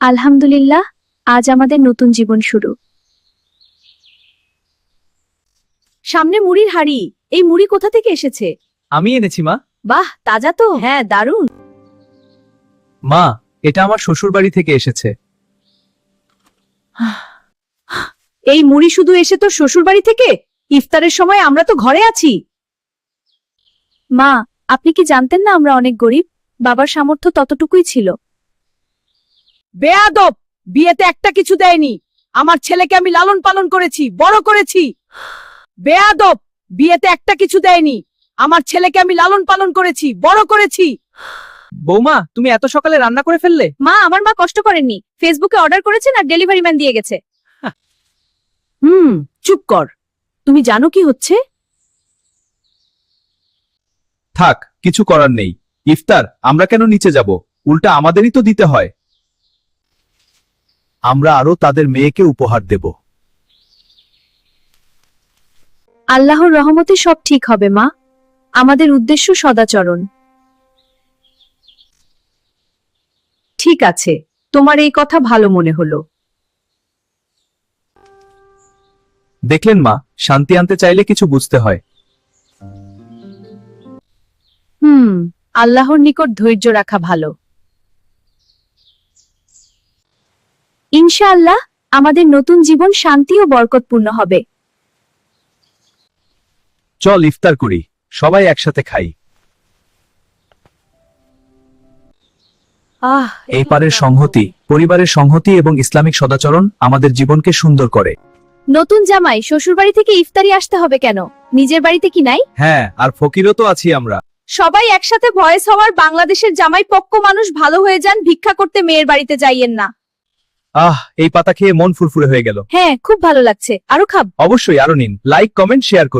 আলহামদুলিল্লাহ, আজ আমাদের নতুন জীবন শুরু। সামনে মুড়ির হাড়ি। এই মুড়ি কোথা থেকে এসেছে? আমি এনেছি মা। বাহ, তাজা তো। হ্যাঁ, দারুণ। মা, এটা আমার শ্বশুর বাড়ি থেকে এসেছে। এই মুড়ি শুধু এসে তোর শ্বশুর বাড়ি থেকে? ইফতারের সময় আমরা তো ঘরে আছি। মা, আপনি কি জানতেন না আমরা অনেক গরিব? বাবার সামর্থ্য ততটুকুই ছিল। বেয়াদব! বিয়েতে একটা কিছু দেয়নি। আমার ছেলেকে আমি লালন পালন করেছি, বড় করেছি। বেয়াদব! বিয়েতে একটা কিছু দেয়নি। আমার ছেলেকে আমি লালন পালন করেছি, বড় করেছি। বৌমা, তুমি এত সকালে রান্না করে ফেললে? আমার মা কষ্ট করেননি, ফেসবুকে অর্ডার করেছেন আর ডেলিভারি ম্যান দিয়ে গেছে। চুপ কর। তুমি জানো কি হচ্ছে? থাক, কিছু করার নেই। ইফতার আমরা কেন নিচে যাব? উল্টা আমাদেরই তো দিতে হয়। আমরা আরো তাদের মেয়েকে উপহার দেব। আল্লাহর রহমতে সব ঠিক হবে মা। আমাদের উদ্দেশ্য সদাচরণ। ঠিক আছে, তোমার এই কথা ভালো মনে হলো। দেখলেন মা, শান্তি আনতে চাইলে কিছু বুঝতে হয়। আল্লাহর নিকট ধৈর্য রাখা ভালো। ইনশাআল্লাহ আমাদের নতুন জীবন শান্তি ও বরকতপূর্ণ হবে। চল ইফতার করি, সবাই একসাথে খাই। এই পারের সংহতি, পরিবারের সংহতি এবং ইসলামিক সদাচরণ আমাদের জীবনকে সুন্দর করে। নতুন জামাই, শ্বশুর বাড়ি থেকে ইফতারি আসতে হবে কেন? নিজের বাড়িতে কি নাই? হ্যাঁ, আর ফকিরও তো আছি আমরা। সবাই একসাথে ভয়েস হওয়ার বাংলাদেশের জামাই পক্ষ মানুষ ভালো হয়ে যান, ভিক্ষা করতে মেয়ের বাড়িতে যাইয়েন না। এই পাতা খেয়ে মন ফুরফুরে হয়ে গেল। হ্যাঁ, খুব ভালো লাগছে, আরো খাব। অবশ্যই আরো নিন, লাইক কমেন্ট শেয়ার করুন।